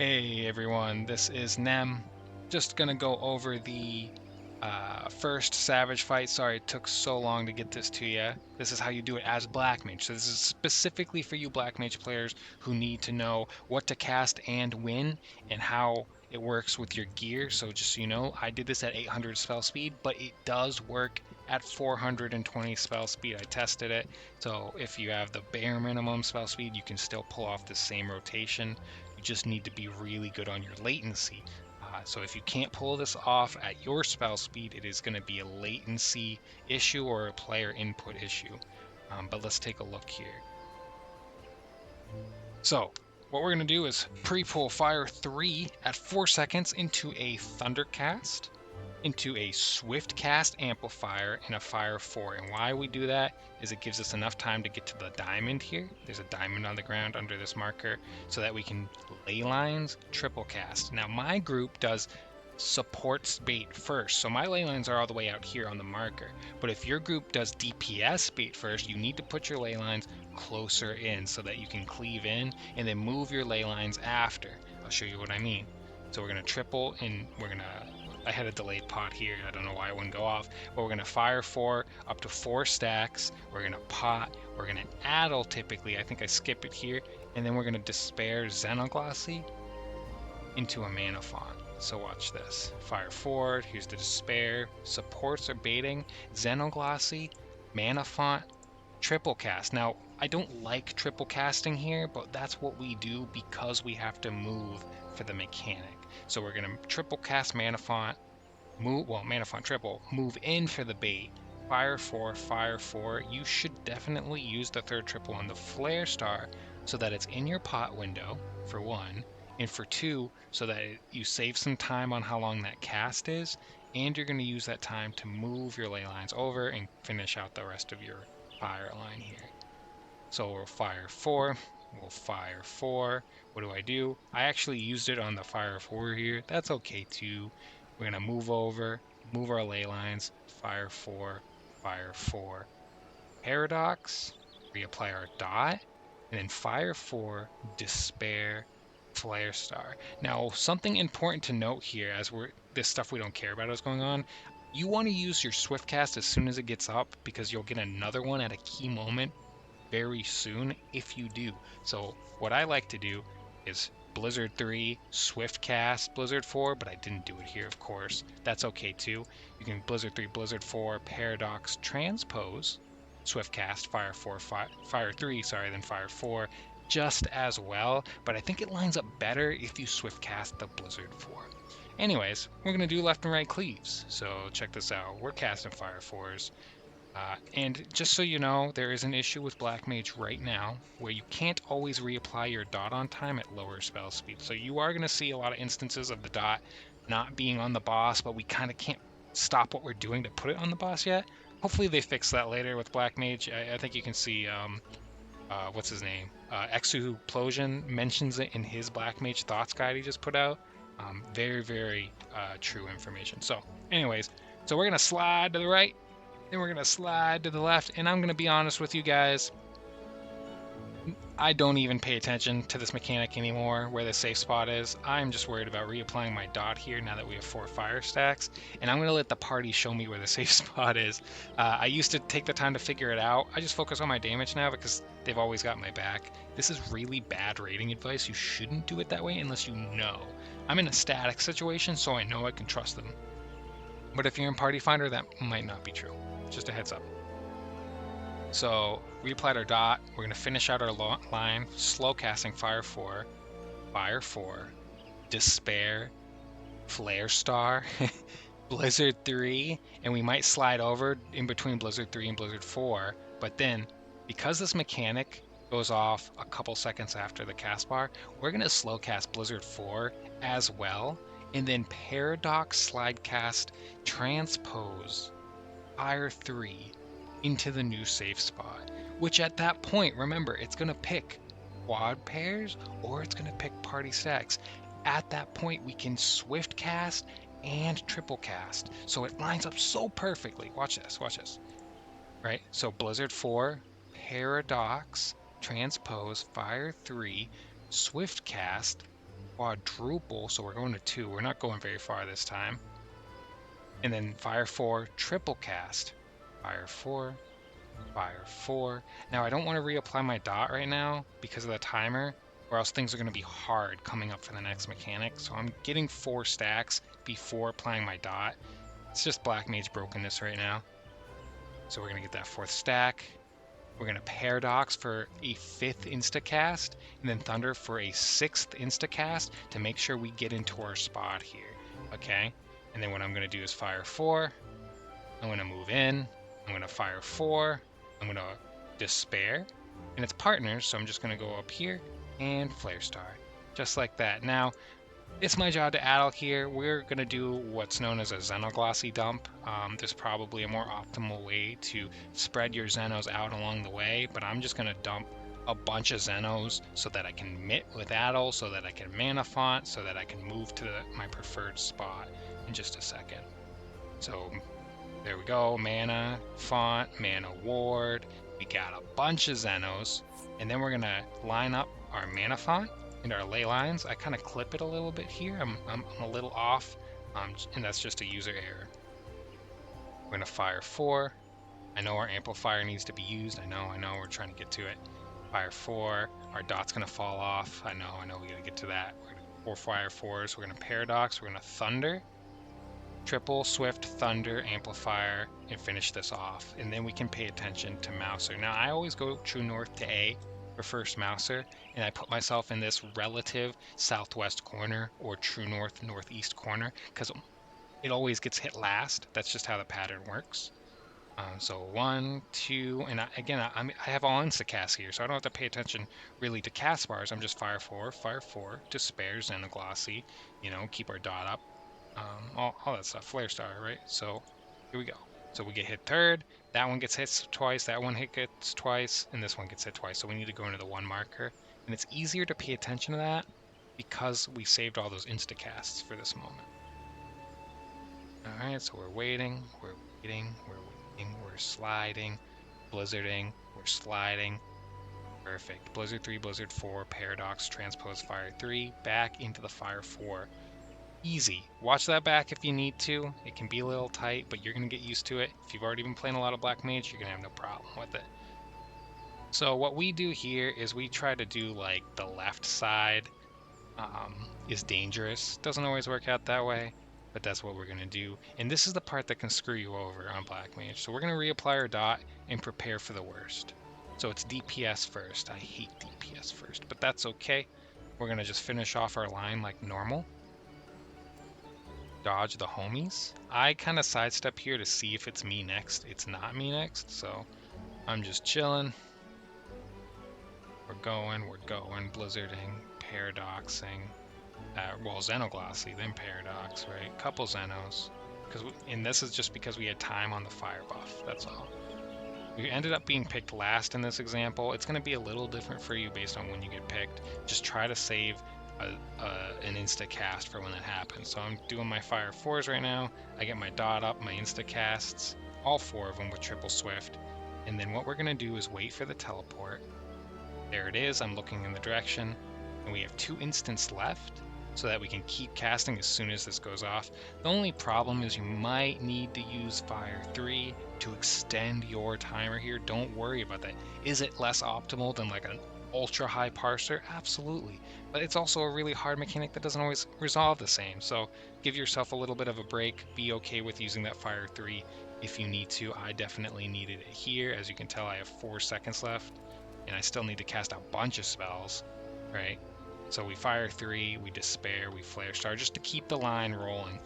Hey everyone, this is Nem. Just gonna go over the first Savage fight. Sorry it took so long to get this to you. This is how you do it as Blackmage. So this is specifically for you Blackmage players who need to know what to cast and when and how it works with your gear. So just so you know, I did this at 800 spell speed, but it does work at 420 spell speed. I tested it. So if you have the bare minimum spell speed, you can still pull off the same rotation. You just need to be really good on your latency. So if you can't pull this off at your spell speed, it is going to be a latency issue or a player input issue. But let's take a look here. So what we're going to do is pre-pull Fire 3 at 4 seconds into a Thundercast, into a Swift Cast Amplifier, and a Fire 4. And why we do that is it gives us enough time to get to the diamond here. There's a diamond on the ground under this marker so that we can ley lines, triple cast. Now my group does supports bait first, so my ley lines are all the way out here on the marker. But if your group does DPS bait first, you need to put your ley lines closer in so that you can cleave in and then move your ley lines after. I'll show you what I mean. So we're going to triple and we're going to I had a delayed pot here. I don't know why it wouldn't go off. But we're going to fire 4 up to 4 stacks. We're going to pot. We're going to addle typically. I think I skip it here. And then we're going to despair Xenoglossy into a mana font. So watch this. Fire 4. Here's the despair. Supports are baiting. Xenoglossy, mana font, triple cast. Now, I don't like triple casting here, but that's what we do because we have to move for the mechanic. So we're going to triple cast mana font, mana font triple, move in for the bait, fire 4, fire 4. You should definitely use the third triple on the flare star so that it's in your pot window, for one, and for two, so that you save some time on how long that cast is, and you're going to use that time to move your ley lines over and finish out the rest of your fire line here. So we'll fire 4, we'll fire 4. What do? I actually used it on the fire 4 here. That's okay too. We're going to move over, move our ley lines, fire 4, fire 4. Paradox, reapply our dot, and then fire 4, despair, flare star. Now, something important to note here as this stuff we don't care about is going on. You want to use your swift cast as soon as it gets up because you'll get another one at a key moment very soon if you do. So what I like to do is Blizzard 3, Swift Cast, Blizzard 4, but I didn't do it here, of course. That's okay too. You can Blizzard 3, Blizzard 4, Paradox, Transpose, Swift Cast, Fire 4, Fire 3, then Fire 4, just as well. But I think it lines up better if you Swift Cast the Blizzard 4. Anyways, we're going to do left and right cleaves. So check this out. We're casting Fire 4s. And just so you know, there is an issue with Blackmage right now where you can't always reapply your dot on time at lower spell speed. So you are going to see a lot of instances of the dot not being on the boss, but we kind of can't stop what we're doing to put it on the boss yet. Hopefully they fix that later with Blackmage. I think you can see, what's his name? Exuplosion mentions it in his Blackmage Thoughts guide he just put out. Very, very true information. So anyways, so we're going to slide to the right. Then we're going to slide to the left, and I'm going to be honest with you guys, I don't even pay attention to this mechanic anymore, where the safe spot is. I'm just worried about reapplying my dot here now that we have 4 fire stacks, and I'm going to let the party show me where the safe spot is. I used to take the time to figure it out. I just focus on my damage now because they've always got my back. This is really bad raiding advice. You shouldn't do it that way unless you know. I'm in a static situation, so I know I can trust them. But if you're in Party Finder, that might not be true. Just a heads up. So we applied our dot. We're going to finish out our line, slow casting Fire 4, Fire 4, Despair, Flare Star, Blizzard 3, and we might slide over in between Blizzard 3 and Blizzard 4. But then, because this mechanic goes off a couple seconds after the cast bar, we're going to slow cast Blizzard 4 as well, and then Paradox slide cast Transpose Fire 3 into the new safe spot, which at that point, remember, it's going to pick quad pairs or it's going to pick party stacks. At that point, we can swift cast and triple cast. So it lines up so perfectly. Watch this, right? So Blizzard 4, Paradox, Transpose, Fire 3, Swift Cast, quadruple, so we're going to 2. We're not going very far this time. And then fire 4, triple cast. Fire 4, fire 4. Now I don't want to reapply my dot right now because of the timer, or else things are going to be hard coming up for the next mechanic. So I'm getting 4 stacks before applying my dot. It's just Blackmage brokenness right now. So we're going to get that 4th stack. We're going to Paradox for a 5th instacast, and then Thunder for a 6th instacast to make sure we get into our spot here, okay? And then what I'm going to do is fire 4. I'm going to move in. I'm going to fire 4. I'm going to Despair. And it's partners, so I'm just going to go up here and Flare Star. Just like that. Now, it's my job to addle here. We're going to do what's known as a Xenoglossy dump. There's probably a more optimal way to spread your Xenos out along the way, but I'm just going to dump a bunch of Xenos so that I can mitt with addle, so that I can mana font, so that I can move to my preferred spot in just a second. So there we go, mana font, mana ward. We got a bunch of Xenos, and then we're going to line up our mana font and our ley lines. I kind of clip it a little bit here. I'm a little off, and that's just a user error. We're going to fire 4. I know our amplifier needs to be used. I know, we're trying to get to it. Fire 4. Our dot's going to fall off. I know, we got to get to that. We're going to 4 fire 4s. We're going to Paradox. We're going to Thunder. Triple, Swift, Thunder, Amplifier, and finish this off. And then we can pay attention to Mouser. Now, I always go true north to A for first Mouser, and I put myself in this relative southwest corner or true north northeast corner because it always gets hit last. That's just how the pattern works. So 1, 2, and I have all instacasts here, so I don't have to pay attention really to cast bars. I'm just fire 4, Despair, Xenoglossy, keep our dot up, all that stuff, Flare Star, right? So here we go. So we get hit 3rd, that one gets hit twice, that one gets twice, and this one gets hit twice. So we need to go into the 1 marker, and it's easier to pay attention to that because we saved all those instacasts for this moment. All right, so we're waiting, we're sliding, blizzarding, we're sliding. Perfect. Blizzard 3, Blizzard 4, Paradox, Transpose, Fire 3, back into the Fire 4. Easy. Watch that back if you need to. It can be a little tight, but you're going to get used to it. If you've already been playing a lot of Blackmage, you're going to have no problem with it. So what we do here is we try to do like the left side is dangerous. Doesn't always work out that way, but that's what we're going to do. And this is the part that can screw you over on Blackmage. So we're going to reapply our dot and prepare for the worst. So it's DPS first. I hate DPS first, but that's okay. We're going to just finish off our line like normal. Dodge the homies. I kind of sidestep here to see if it's me next. It's not me next, so I'm just chilling. We're going, blizzarding, paradoxing. Well, Xenoglossy, then Paradox, right? Couple Xenos. And this is just because we had time on the fire buff, that's all. We ended up being picked last in this example. It's going to be a little different for you based on when you get picked. Just try to save an insta-cast for when that happens. So I'm doing my fire 4s right now. I get my dot up, my insta-casts, all 4 of them with triple swift. And then what we're going to do is wait for the teleport. There it is. I'm looking in the direction. And we have 2 instants left so that we can keep casting as soon as this goes off. The only problem is you might need to use fire 3 to extend your timer here. Don't worry about that. Is it less optimal than like an ultra high parser? Absolutely, but it's also a really hard mechanic that doesn't always resolve the same, so give yourself a little bit of a break. Be okay with using that fire 3 if you need to. I definitely needed it here. As you can tell, I have 4 seconds left and I still need to cast a bunch of spells, right? So we fire 3, we despair, we flare star just to keep the line rolling,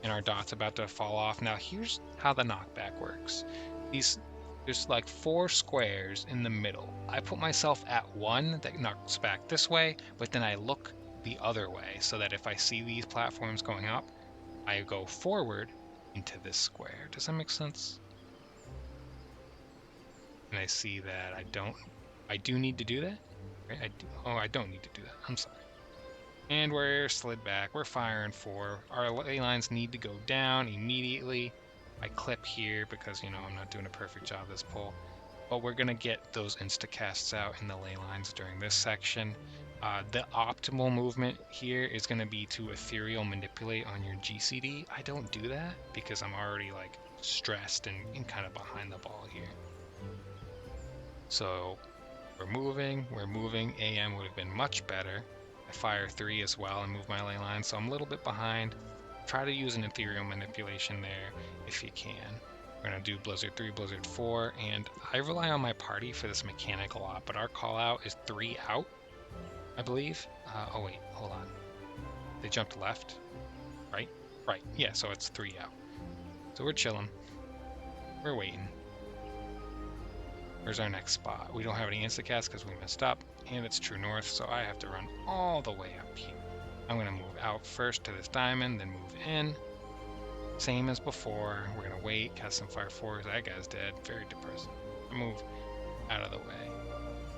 and our dot's about to fall off. Now here's how the knockback works. There's like 4 squares in the middle. I put myself at 1 that knocks back this way, but then I look the other way so that if I see these platforms going up, I go forward into this square. Does that make sense? And I see that I do need to do that? Right? I don't need to do that. I'm sorry. And we're slid back. We're firing 4. Our ley lines need to go down immediately. I clip here because, I'm not doing a perfect job this pull. But we're going to get those instacasts out in the ley lines during this section. The optimal movement here is going to be to ethereal manipulate on your GCD. I don't do that because I'm already like stressed and kind of behind the ball here. So we're moving. AM would have been much better. I fire 3 as well and move my ley line, so I'm a little bit behind. Try to use an ethereal manipulation there if you can. We're going to do Blizzard 3, Blizzard 4, and I rely on my party for this mechanic a lot, but our call out is 3 out, I believe. Oh wait, hold on. They jumped left, right? Right, yeah, so it's 3 out. So we're chilling. We're waiting. Where's our next spot? We don't have any instacast because we messed up, and it's true north, so I have to run all the way up here. I'm going to move out first to this diamond, then move in. Same as before. We're going to wait, cast some fire 4s. That guy's dead. Very depressing. Move out of the way.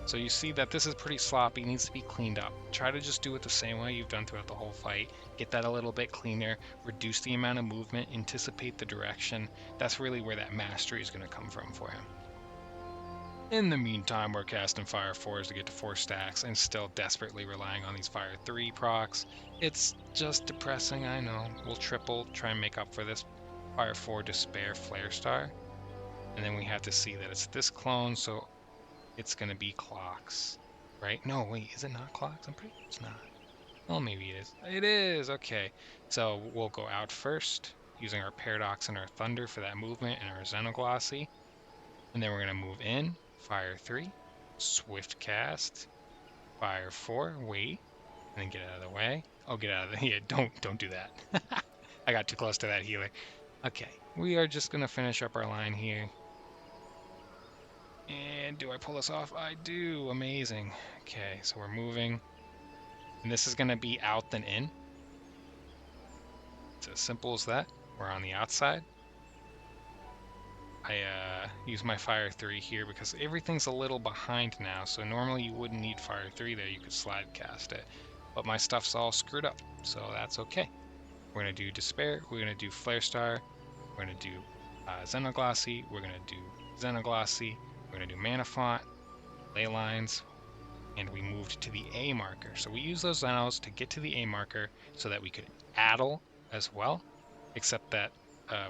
So you see that this is pretty sloppy, needs to be cleaned up. Try to just do it the same way you've done throughout the whole fight. Get that a little bit cleaner, reduce the amount of movement, anticipate the direction. That's really where that mastery is going to come from for him. In the meantime, we're casting fire 4s to get to 4 stacks and still desperately relying on these fire 3 procs. It's just depressing, I know. We'll triple, try and make up for this fire 4 despair flare star. And then we have to see that it's this clone, so it's going to be clocks, right? No, wait, is it not clocks? I'm pretty sure it's not. Well, maybe it is. It is, okay. So we'll go out first, using our paradox and our thunder for that movement and our xenoglossy. And then we're going to move in, fire 3, swift cast, fire 4, wait, and then get out of the way. Oh, get out of the, yeah, don't do that. I got too close to that healer. Okay, we are just going to finish up our line here. And do I pull this off? I do. Amazing. Okay, so we're moving. And this is going to be out then in. It's as simple as that. We're on the outside. I use my fire 3 here because everything's a little behind now. So normally you wouldn't need fire 3 there. You could slide cast it. But my stuff's all screwed up. So that's okay. We're going to do Despair. We're going to do Flare Star. We're going to do Xenoglossy. We're going to do Xenoglossy. We're going to do Mana Font, Ley Lines, and we moved to the A marker. So we use those Xenos to get to the A marker so that we could addle as well, except that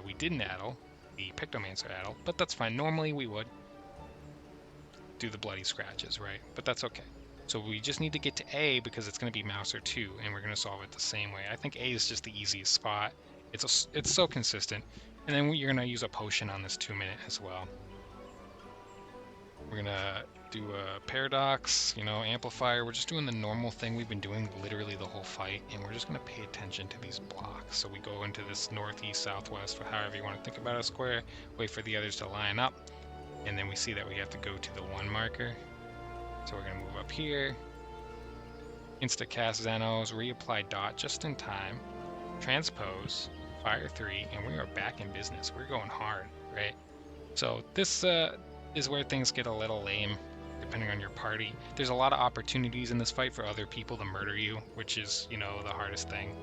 we didn't addle, the Pictomancer addle, but that's fine. Normally we would do the bloody scratches, right? But that's okay. So we just need to get to A because it's going to be Mouser 2, and we're going to solve it the same way. I think A is just the easiest spot. It's so consistent. And then you're going to use a potion on this 2-minute as well. We're gonna do a paradox, amplifier. We're just doing the normal thing we've been doing literally the whole fight, and we're just gonna pay attention to these blocks. So we go into this northeast, southwest, or however you want to think about a square, wait for the others to line up, and then we see that we have to go to the 1 marker. So we're gonna move up here, insta-cast Xenos, reapply dot just in time, transpose, fire 3, and we are back in business. We're going hard, right? So this is where things get a little lame, depending on your party. There's a lot of opportunities in this fight for other people to murder you, which is, the hardest thing.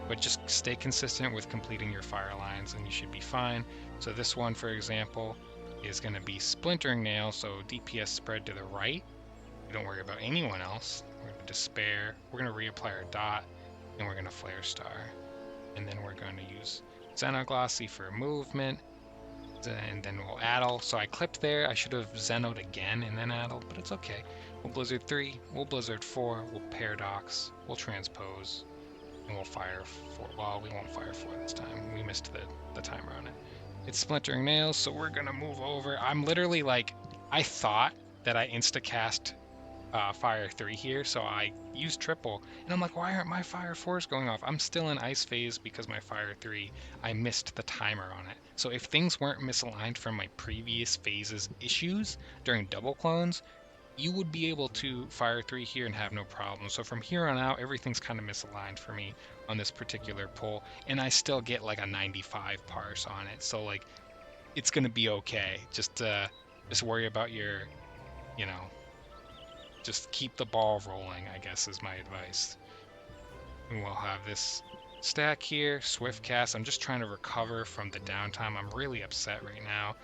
But just stay consistent with completing your fire lines, and you should be fine. So this one, for example, is going to be Splintering Nail, so DPS spread to the right. We don't worry about anyone else. We're going to Despair. We're going to reapply our dot, and we're going to Flare Star. And then we're going to use Xenoglossy for movement. And then we'll addle. So I clipped there. I should have Xenoed again and then addle, but it's okay. We'll Blizzard 3, we'll Blizzard 4, we'll Paradox, we'll Transpose, and we'll Fire 4. Well, we won't Fire 4 this time. We missed the timer on it. It's Splintering Nails, so we're gonna move over. I'm literally like, I thought that I insta-cast Fire 3 here, so I used triple, and I'm like, why aren't my Fire 4s going off? I'm still in Ice Phase because my Fire 3, I missed the timer on it. So if things weren't misaligned from my previous phases issues during double clones, you would be able to Fire 3 here and have no problem. So from here on out, everything's kind of misaligned for me on this particular pull, and I still get like a 95 parse on it. So like, it's gonna be okay. Just worry about your, just keep the ball rolling, I guess is my advice. And we'll have this stack here, swift cast. I'm just trying to recover from the downtime. I'm really upset right now.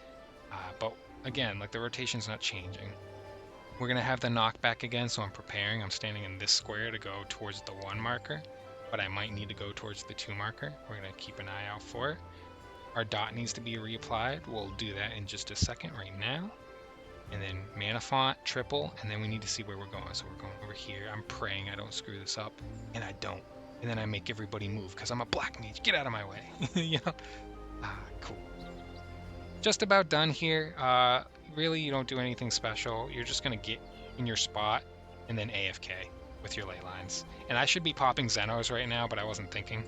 But again, like the rotation's not changing. We're going to have the knockback again, so I'm preparing. I'm standing in this square to go towards the 1 marker, but I might need to go towards the 2 marker. We're going to keep an eye out for it. Our dot needs to be reapplied. We'll do that in just a second right now. And then mana font, triple, and then we need to see where we're going. So we're going over here. I'm praying I don't screw this up, and I don't. And then I make everybody move because I'm a black mage. Get out of my way. You know? Cool. Just about done here. Really, you don't do anything special. You're just going to get in your spot and then AFK with your ley lines. And I should be popping Zenos right now, but I wasn't thinking.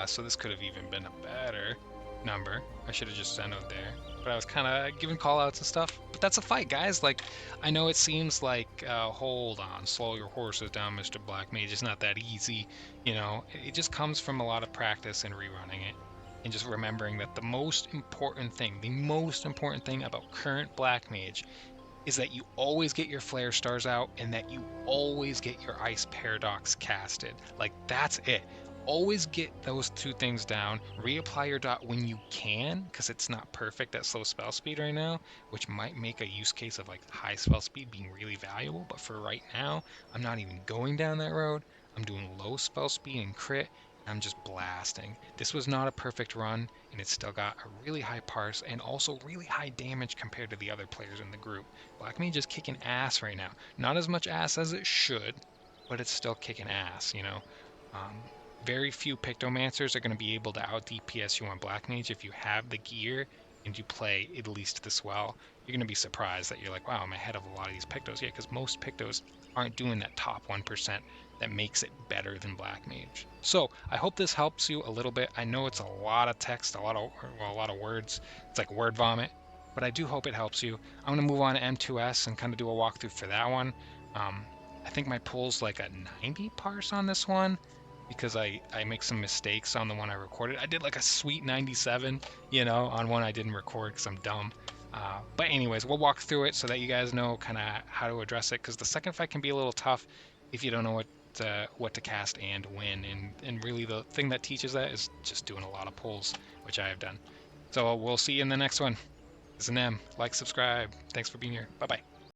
So this could have even been a better number. I should have just Zenoed there. But I was kind of giving callouts and stuff. But that's a fight, guys. Like, I know it seems like, hold on, slow your horses down, Mr. Blackmage. It's not that easy. You know, it just comes from a lot of practice and rerunning it. And just remembering that the most important thing about current Blackmage is that you always get your flare stars out and that you always get your ice paradox casted. Like, that's it. Always get those 2 things down. Reapply your dot when you can, because it's not perfect at slow spell speed right now, which might make a use case of like high spell speed being really valuable. But for right now, I'm not even going down that road. I'm doing low spell speed and crit. I'm just blasting. This was not a perfect run, and it's still got a really high parse and also really high damage compared to the other players in the group. Blackmage is kicking ass right now. Not as much ass as it should, but it's still kicking ass, you know. Very few Pictomancers are going to be able to out DPS you on Blackmage if you have the gear and you play at least this well. You're going to be surprised that you're like, wow, I'm ahead of a lot of these Pictos. Yeah, because most Pictos aren't doing that top 1% that makes it better than Blackmage. So I hope this helps you a little bit. I know it's a lot of text, a lot of words. It's like word vomit, but I do hope it helps you. I'm going to move on to M2S and kind of do a walkthrough for that one. I think my pull's like a 90 parse on this one, because I make some mistakes on the one I recorded. I did like a sweet 97, you know, on one I didn't record because I'm dumb. But anyways, we'll walk through it so that you guys know kind of how to address it, because the second fight can be a little tough if you don't know what to cast and when. And really the thing that teaches that is just doing a lot of pulls, which I have done. So we'll see you in the next one. This is an M. Like, subscribe. Thanks for being here. Bye-bye.